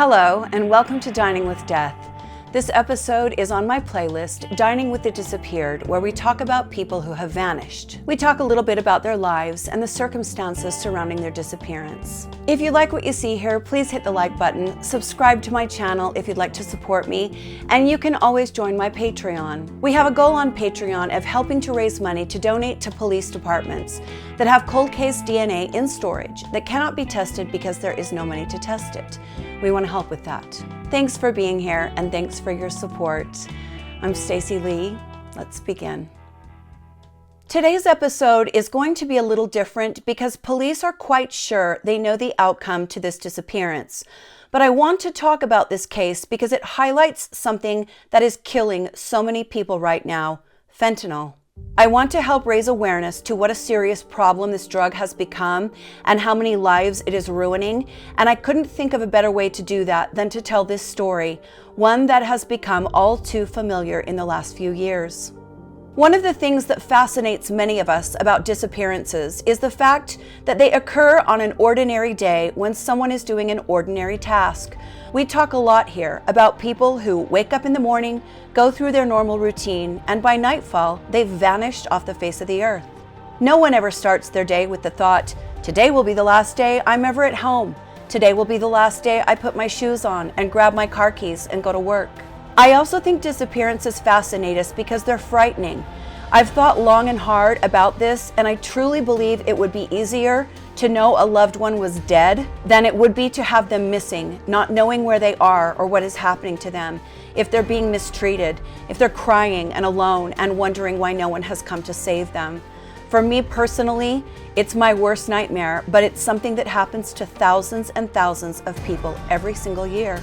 Hello, and welcome to Dining with Death. This episode is on my playlist, Dining with the Disappeared, where we talk about people who have vanished. We talk a little bit about their lives and the circumstances surrounding their disappearance. If you like what you see here, please hit the like button, subscribe to my channel if you'd like to support me, and you can always join my Patreon. We have a goal on Patreon of helping to raise money to donate to police departments that have cold case DNA in storage that cannot be tested because there is no money to test it. We want to help with that. Thanks for being here, and thanks for your support. I'm Stacy Lee. Let's begin. Today's episode is going to be a little different because police are quite sure they know the outcome to this disappearance. But I want to talk about this case because it highlights something that is killing so many people right now: fentanyl. I want to help raise awareness to what a serious problem this drug has become and how many lives it is ruining, and I couldn't think of a better way to do that than to tell this story, one that has become all too familiar in the last few years. One of the things that fascinates many of us about disappearances is the fact that they occur on an ordinary day when someone is doing an ordinary task. We talk a lot here about people who wake up in the morning, go through their normal routine, and by nightfall, they've vanished off the face of the earth. No one ever starts their day with the thought, today will be the last day I'm ever at home. Today will be the last day I put my shoes on and grab my car keys and go to work. I also think disappearances fascinate us because they're frightening. I've thought long and hard about this, and I truly believe it would be easier to know a loved one was dead than it would be to have them missing, not knowing where they are or what is happening to them, if they're being mistreated, if they're crying and alone and wondering why no one has come to save them. For me personally, it's my worst nightmare, but it's something that happens to thousands and thousands of people every single year.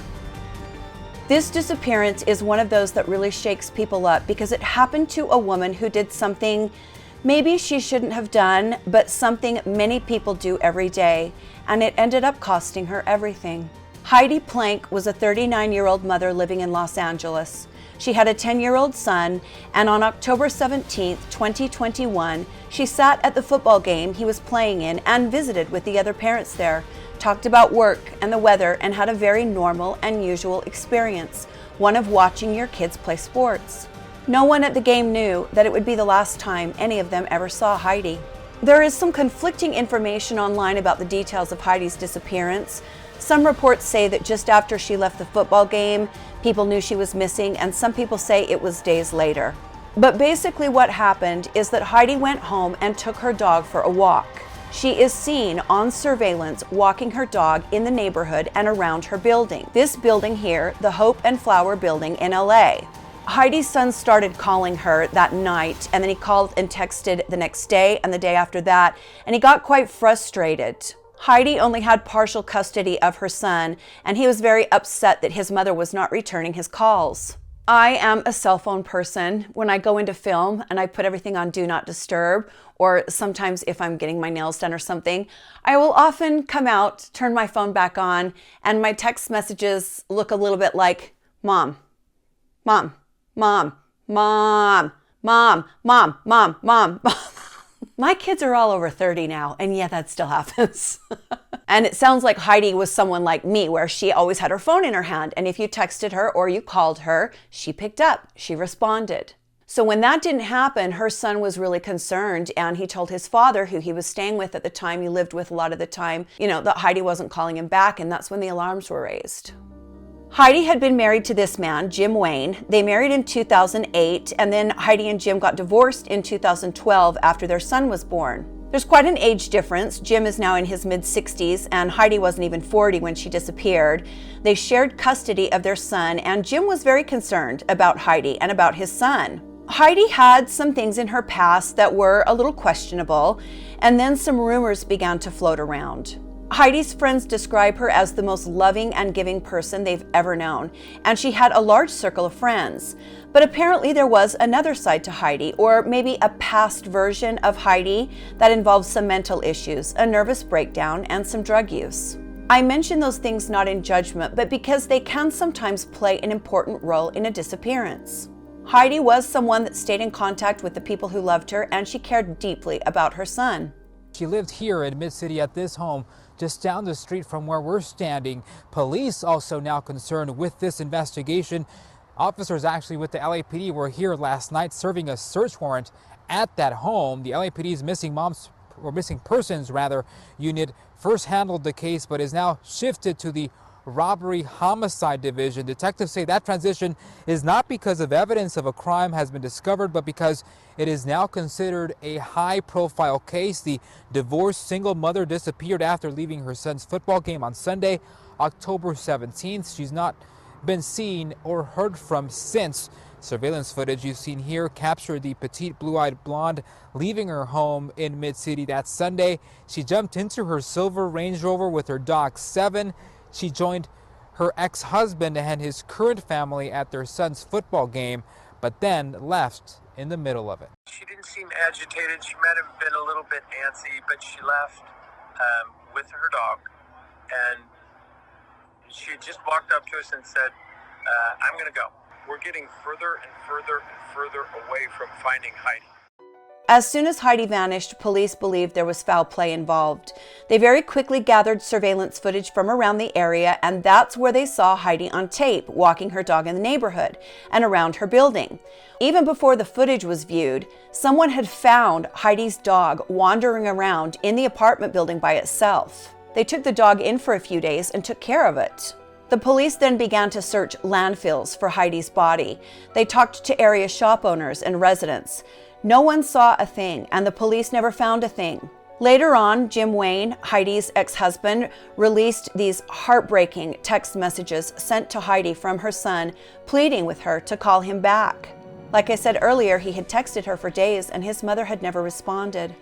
This disappearance is one of those that really shakes people up because it happened to a woman who did something maybe she shouldn't have done, but something many people do every day, and it ended up costing her everything. Heidi Planck was a 39-year-old mother living in Los Angeles. She had a 10-year-old son, and on October 17, 2021, she sat at the football game he was playing in and visited with the other parents there, talked about work and the weather, and had a very normal and usual experience, one of watching your kids play sports. No one at the game knew that it would be the last time any of them ever saw Heidi. There is some conflicting information online about the details of Heidi's disappearance. Some reports say that just after she left the football game, people knew she was missing, and some people say it was days later. But basically what happened is that Heidi went home and took her dog for a walk. She is seen on surveillance walking her dog in the neighborhood and around her building. This building here, the Hope and Flower building in LA. Heidi's son started calling her that night, and then he called and texted the next day and the day after that, and he got quite frustrated. Heidi only had partial custody of her son, and he was very upset that his mother was not returning his calls. I am a cell phone person. When I go into film and I put everything on Do Not Disturb, or sometimes if I'm getting my nails done or something, I will often come out, turn my phone back on, and my text messages look a little bit like, Mom, Mom, Mom, Mom, Mom, Mom, Mom, Mom. My kids are all over 30 now, and yeah, that still happens. And it sounds like Heidi was someone like me, where she always had her phone in her hand, and if you texted her or you called her, she picked up, she responded. So when that didn't happen, her son was really concerned, and he told his father, who he was staying with at the time, he lived with a lot of the time, that Heidi wasn't calling him back, and that's when the alarms were raised. Heidi had been married to this man, Jim Wayne. They married in 2008, and then Heidi and Jim got divorced in 2012 after their son was born. There's quite an age difference. Jim is now in his mid-60s, and Heidi wasn't even 40 when she disappeared. They shared custody of their son, and Jim was very concerned about Heidi and about his son. Heidi had some things in her past that were a little questionable, and then some rumors began to float around. Heidi's friends describe her as the most loving and giving person they've ever known, and she had a large circle of friends. But apparently there was another side to Heidi, or maybe a past version of Heidi that involved some mental issues, a nervous breakdown, and some drug use. I mention those things not in judgment, but because they can sometimes play an important role in a disappearance. Heidi was someone that stayed in contact with the people who loved her, and she cared deeply about her son. She lived here in Mid-City at this home just down the street from where we're standing. Police also now concerned with this investigation. Officers actually with the LAPD were here last night serving a search warrant at that home. The LAPD's missing persons unit first handled the case, but is now shifted to the robbery homicide division. Detectives say that transition is not because of evidence of a crime has been discovered, but because it is now considered a high-profile case. The divorced single mother disappeared after leaving her son's football game on Sunday, October 17th. She's not been seen or heard from since. Surveillance footage you've seen here captured the petite blue-eyed blonde leaving her home in Mid-City that Sunday. She jumped into her silver Range Rover with her dog Seven. She joined her ex-husband and his current family at their son's football game, but then left in the middle of it. She didn't seem agitated. She might have been a little bit antsy, but she left with her dog, and she just walked up to us and said, I'm going to go. We're getting further and further and further away from finding Heidi. As soon as Heidi vanished, police believed there was foul play involved. They very quickly gathered surveillance footage from around the area, and that's where they saw Heidi on tape, walking her dog in the neighborhood and around her building. Even before the footage was viewed, someone had found Heidi's dog wandering around in the apartment building by itself. They took the dog in for a few days and took care of it. The police then began to search landfills for Heidi's body. They talked to area shop owners and residents. No one saw a thing, and the police never found a thing. Later on, Jim Wayne, Heidi's ex-husband, released these heartbreaking text messages sent to Heidi from her son, pleading with her to call him back. Like I said earlier, he had texted her for days, and his mother had never responded.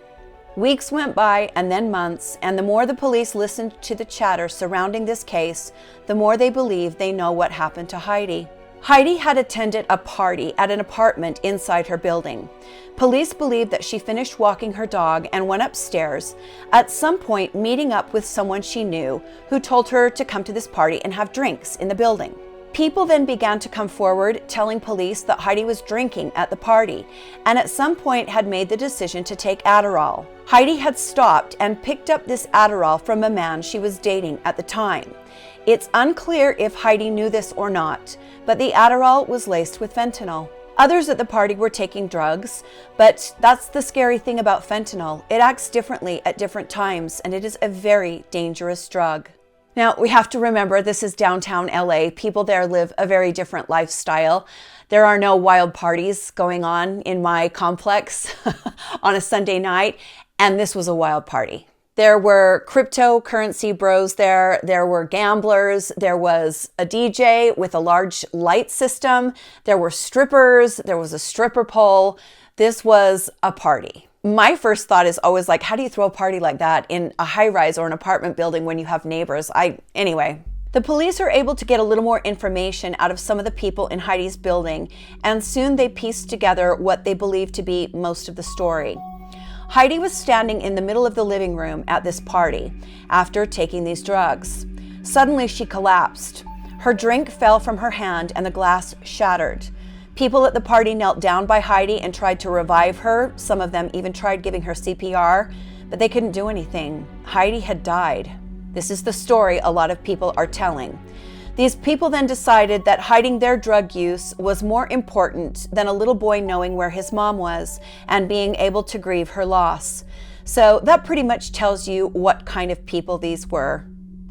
Weeks went by, and then months, and the more the police listened to the chatter surrounding this case, the more they believed they know what happened to Heidi. Heidi had attended a party at an apartment inside her building. Police believe that she finished walking her dog and went upstairs, at some point meeting up with someone she knew who told her to come to this party and have drinks in the building. People then began to come forward telling police that Heidi was drinking at the party and at some point had made the decision to take Adderall. Heidi had stopped and picked up this Adderall from a man she was dating at the time. It's unclear if Heidi knew this or not, but the Adderall was laced with fentanyl. Others at the party were taking drugs, but that's the scary thing about fentanyl. It acts differently at different times, and it is a very dangerous drug. Now, we have to remember this is downtown LA. People there live a very different lifestyle. There are no wild parties going on in my complex on a Sunday night, and this was a wild party. There were cryptocurrency bros there, there were gamblers, there was a DJ with a large light system, there were strippers, there was a stripper pole. This was a party. My first thought is always like, how do you throw a party like that in a high-rise or an apartment building when you have neighbors? Anyway. The police are able to get a little more information out of some of the people in Heidi's building, and soon they pieced together what they believe to be most of the story. Heidi was standing in the middle of the living room at this party after taking these drugs. Suddenly she collapsed. Her drink fell from her hand and the glass shattered. People at the party knelt down by Heidi and tried to revive her. Some of them even tried giving her CPR, but they couldn't do anything. Heidi had died. This is the story a lot of people are telling. These people then decided that hiding their drug use was more important than a little boy knowing where his mom was and being able to grieve her loss. So that pretty much tells you what kind of people these were.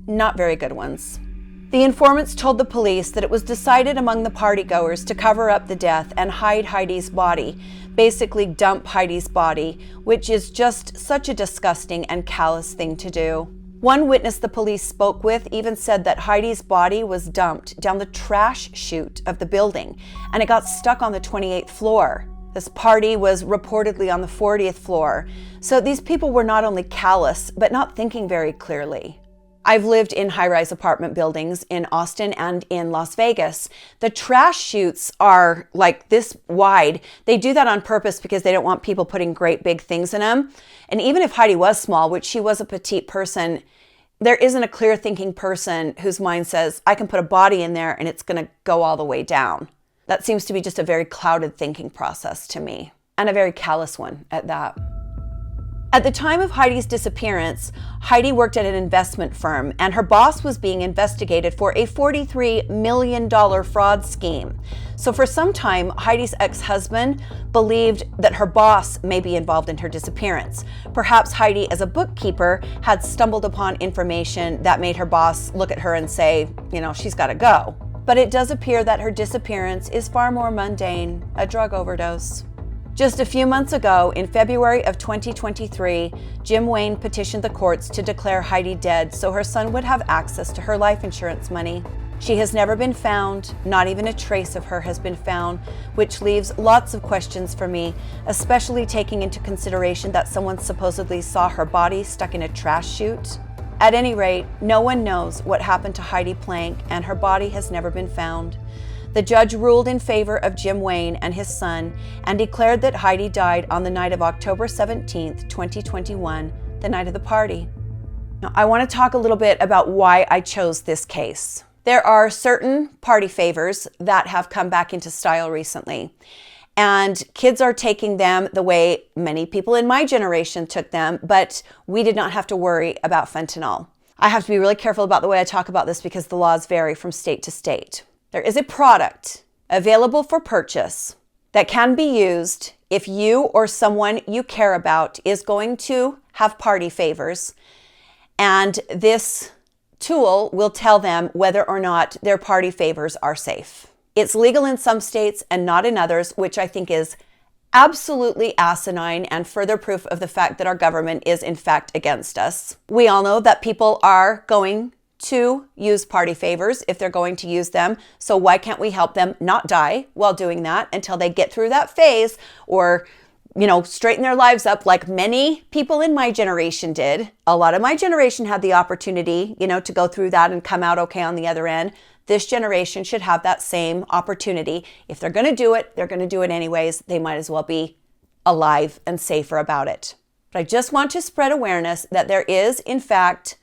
Not very good ones. The informants told the police that it was decided among the partygoers to cover up the death and hide Heidi's body, basically dump Heidi's body, which is just such a disgusting and callous thing to do. One witness the police spoke with even said that Heidi's body was dumped down the trash chute of the building, and it got stuck on the 28th floor. This party was reportedly on the 40th floor. So these people were not only callous, but not thinking very clearly. I've lived in high-rise apartment buildings in Austin and in Las Vegas. The trash chutes are like this wide. They do that on purpose because they don't want people putting great big things in them. And even if Heidi was small, which she was a petite person, there isn't a clear thinking person whose mind says, I can put a body in there and it's going to go all the way down. That seems to be just a very clouded thinking process to me, and a very callous one at that. At the time of Heidi's disappearance, Heidi worked at an investment firm, and her boss was being investigated for a $43 million fraud scheme. So for some time, Heidi's ex-husband believed that her boss may be involved in her disappearance. Perhaps Heidi, as a bookkeeper, had stumbled upon information that made her boss look at her and say, you know, she's got to go. But it does appear that her disappearance is far more mundane, a drug overdose. Just a few months ago, in February of 2023, Jim Wayne petitioned the courts to declare Heidi dead so her son would have access to her life insurance money. She has never been found, not even a trace of her has been found, which leaves lots of questions for me, especially taking into consideration that someone supposedly saw her body stuck in a trash chute. At any rate, no one knows what happened to Heidi Planck, and her body has never been found. The judge ruled in favor of Jim Wayne and his son and declared that Heidi died on the night of October 17th, 2021, the night of the party. Now, I want to talk a little bit about why I chose this case. There are certain party favors that have come back into style recently, and kids are taking them the way many people in my generation took them, but we did not have to worry about fentanyl. I have to be really careful about the way I talk about this because the laws vary from state to state. There is a product available for purchase that can be used if you or someone you care about is going to have party favors, and this tool will tell them whether or not their party favors are safe. It's legal in some states and not in others, which I think is absolutely asinine and further proof of the fact that our government is in fact against us. We all know that people are going to use party favors if they're going to use them. So why can't we help them not die while doing that until they get through that phase, or, you know, straighten their lives up like many people in my generation did. A lot of my generation had the opportunity, you know, to go through that and come out okay on the other end. This generation should have that same opportunity. If they're going to do it, they're going to do it anyways. They might as well be alive and safer about it. But I just want to spread awareness that there is, in fact,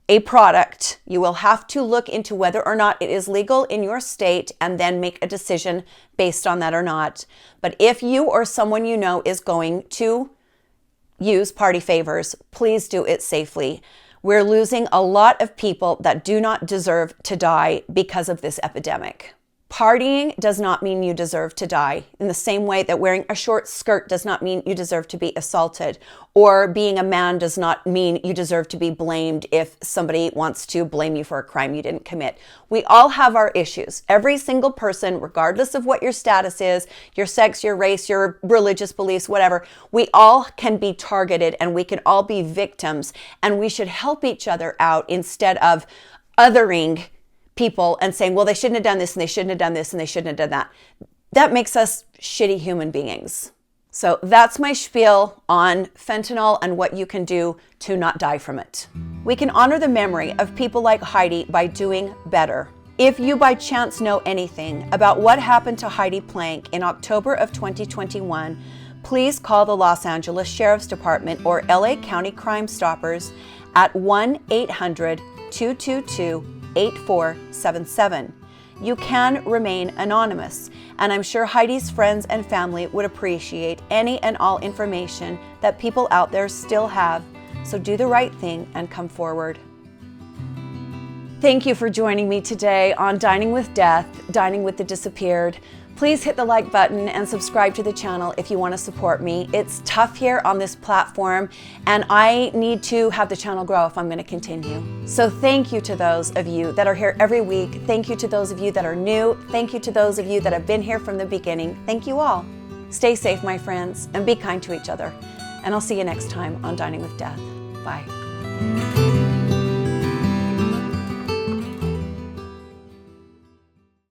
a product. You will have to look into whether or not it is legal in your state and then make a decision based on that or not. But if you or someone you know is going to use party favors, please do it safely. We're losing a lot of people that do not deserve to die because of this epidemic. Partying does not mean you deserve to die, in the same way that wearing a short skirt does not mean you deserve to be assaulted, or being a man does not mean you deserve to be blamed if somebody wants to blame you for a crime you didn't commit. We all have our issues. Every single person, regardless of what your status is, your sex, your race, your religious beliefs, whatever, we all can be targeted and we can all be victims, and we should help each other out instead of othering people and saying, well, they shouldn't have done this and they shouldn't have done this and they shouldn't have done that. That makes us shitty human beings. So that's my spiel on fentanyl and what you can do to not die from it. We can honor the memory of people like Heidi by doing better. If you by chance know anything about what happened to Heidi Planck in October of 2021, please call the Los Angeles Sheriff's Department or LA County Crime Stoppers at 1-800-222-8477. You can remain anonymous, and I'm sure Heidi's friends and family would appreciate any and all information that people out there still have. So do the right thing and come forward. Thank you for joining me today on Dining with Death, Dining with the Disappeared. Please hit the like button and subscribe to the channel if you want to support me. It's tough here on this platform, and I need to have the channel grow if I'm going to continue. So thank you to those of you that are here every week. Thank you to those of you that are new. Thank you to those of you that have been here from the beginning. Thank you all. Stay safe, my friends, and be kind to each other. And I'll see you next time on Dining with Death. Bye.